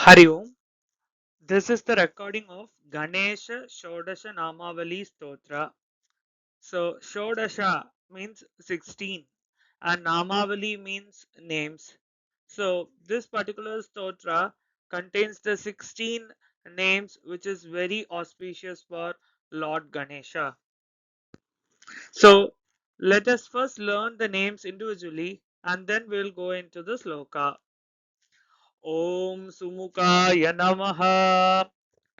Hari Om. This is the recording of Ganesha Shodasha Namavali Stotra. So, Shodasha means 16 and Namavali means names. So, this particular stotra contains the 16 names which is very auspicious for Lord Ganesha. So, let us first learn the names individually and then we'll go into the sloka. Om Sumukaya Namaha.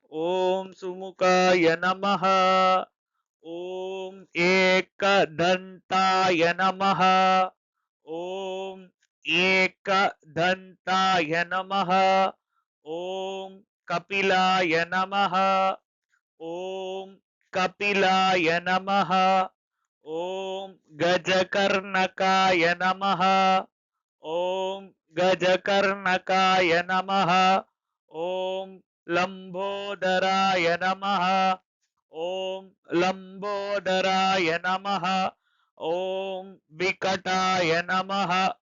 Om Sumukaya Namaha. Om Ekadantaya Namaha. Om Ekadantaya Namaha. Om Kapilaya Namaha. Om Kapilaya Namaha. Om Gajakarnakaya Namaha. Om Gajakarnakaya Namaha. Om Lambodharaya Namaha. Om Lambodharaya Namaha. Om Vikataya Namaha.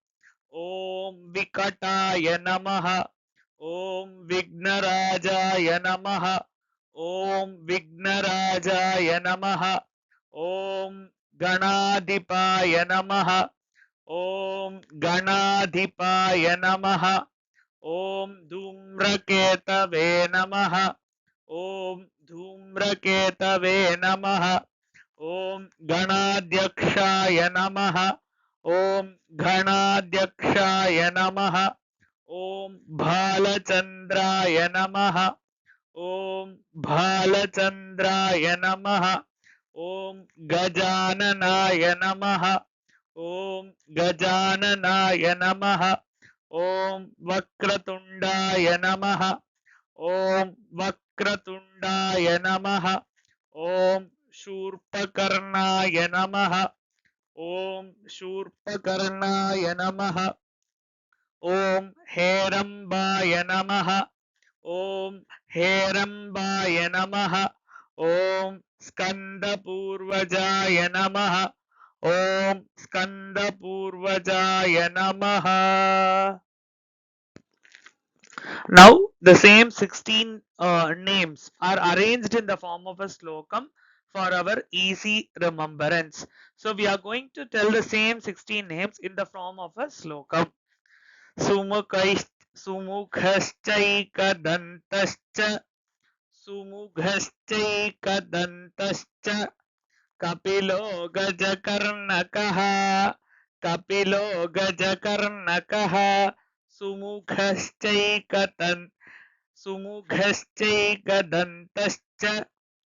Om Vikataya Namaha. Om Vignarajaya Namaha. Om Vignarajaya Namaha. Om Ganadipaya Namaha. Om Ganadipaya Namaha. Om Dhumraketave Namaha. Om Dhumraketave Namaha. Om Ganadhyakshaya Namaha. Om Ganadhyakshaya Namaha. Om Bhalachandraya Namaha. Om Bhalachandraya Namaha. Om Gajananaya Namaha. Om Gajananaya Namaha. Om Vakratundaya Namaha. Om Vakratundaya Namaha. Om Shurpakarnaya Namaha. Om Shurpakarnaya Namaha. Om Herambaya Namaha. Om Herambaya Namaha. Om Skandapurvajaya Namaha. Om Skandapurvajaya Namaha. Now, the same 16 names are arranged in the form of a slokam for our easy remembrance. So, we are going to tell the same 16 names in the form of a slokam. Sumukhaschaikadantascha. Sumukhaschaikadantascha. Kapilo Gajakarnakaha. Kapilo Gajakarnakaha. Sumukhaschaikatan Sumukhaschaikadantascha.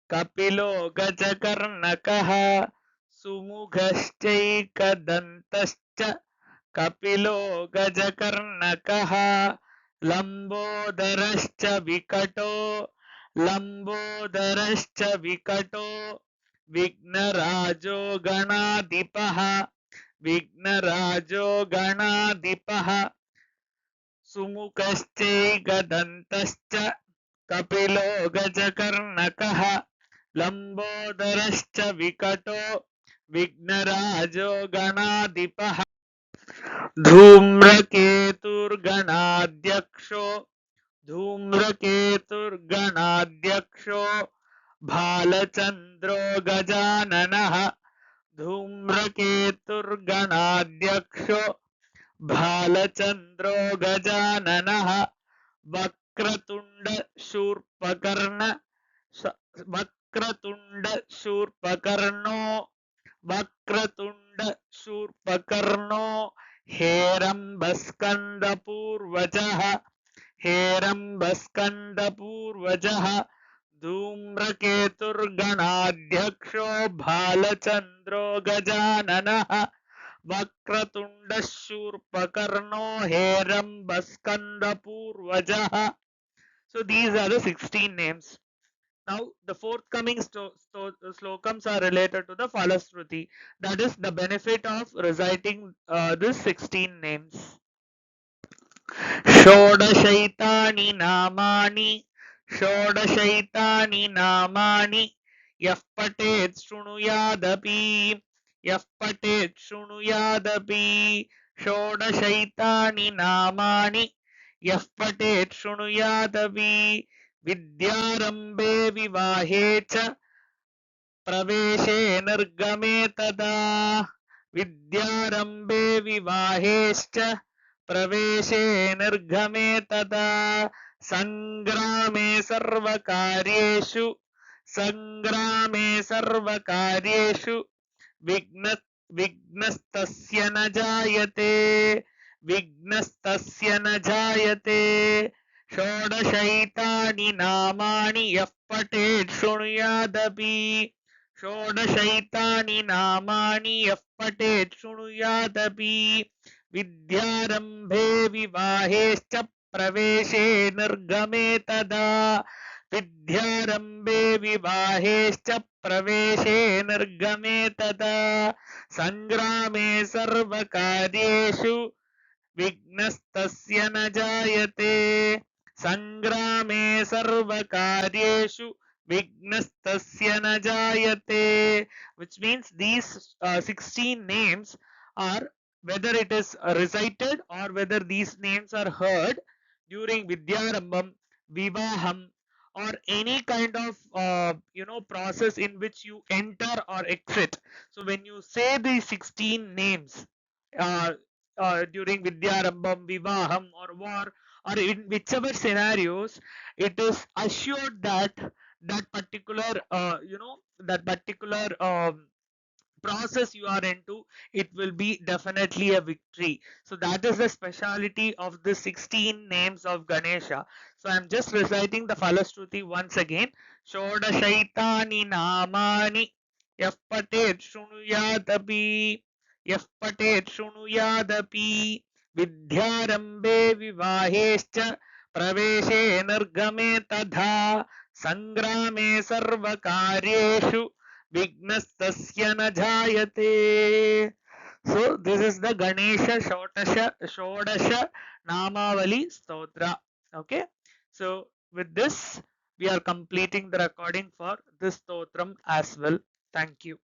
Kapilo Gajakarnakaha. Sumukhaschaikadantascha. Kapilo Gajakarnakaha. Lambodarascha Vikato. Lambodarascha Vikato. Vignarajo Ganadipaha. Vignarajo Ganadipaha. Sumukhaschaikadantascha. Kapilo Gajakarnakaha. Lambodarascha Vikato. Vignarajo Ganadipaha. धूम्रकेतुर्गणाध्यक्षो धूम्रकेतुर्गणाध्यक्षो भालचन्द्रो गजाननः धूम्रकेतुर्गणाध्यक्षो भालचन्द्रो गजाननः वक्रतुण्डशूर्पकर्ण वक्रतुण्डशूर्पकर्णो वक्रतुण्डशूर्पकर्णो हेरम्बस्कन्दपूर्वजः हेरम्बस्कन्दपूर्वजः धूम्रकेतुर्गणाध्यक्षो भालचन्द्रो गजाननः वक्रतुण्डशूर्पकर्णो हेरम्बस्कन्दपूर्वजः. So these are the 16 names. Now the forthcoming slokams are related to the Falashruti, that is the benefit of reciting these 16 names. Shodashaitani namani Shodashaitani namani Yaf patet shrunuyadapi Yaf patet shrunuyadapi Shodashaitani namani यः पठेत् शृणुयादपि विद्यारम्भे विवाहे च प्रवेशे निर्गमे तदा विद्यारम्भे विवाहेश्च प्रवेशे निर्गमे तदा संग्रामे सर्वकार्येषु विघ्नस्तस्य न जायते षोडशैतानि नामानि यः पठेत् शृणुयादपि षोडशैतानि नामानि यः पठेत् शृणुयादपि विद्यारम्भे विवाहेश्च प्रवेशे निर्गमे तदा विद्यारम्भे विवाहेश्च प्रवेशे निर्गमे तदा संग्रामे सर्वकार्येषु विघ्नस्तस्य न जायते संग्रामे सर्वकार्येषु विघ्नस्तस्य न जायते, which means these 16 names are, whether it is recited or whether these names are heard during Vidyarambam, Vivaham, or any kind of process in which you enter or exit. So when you say these 16 names uh, during Vidyarambam, Vivaham, or war, or in whichever scenarios, it is assured that that particular that particular process you are into, it will be definitely a victory. So that is the speciality of the 16 names of Ganesha. So I'm just reciting the Falastruti once again. Shodashaitani namani yah patet shrunuyadapi vidyarambe vivahescha praveshe nirgame tadha sangrame sarvakaryeshu vignastasya na jayate. So this is the Ganesha Shodasha Namavali Stotra. Okay. So with this, we are completing the recording for this stotram as well. Thank you.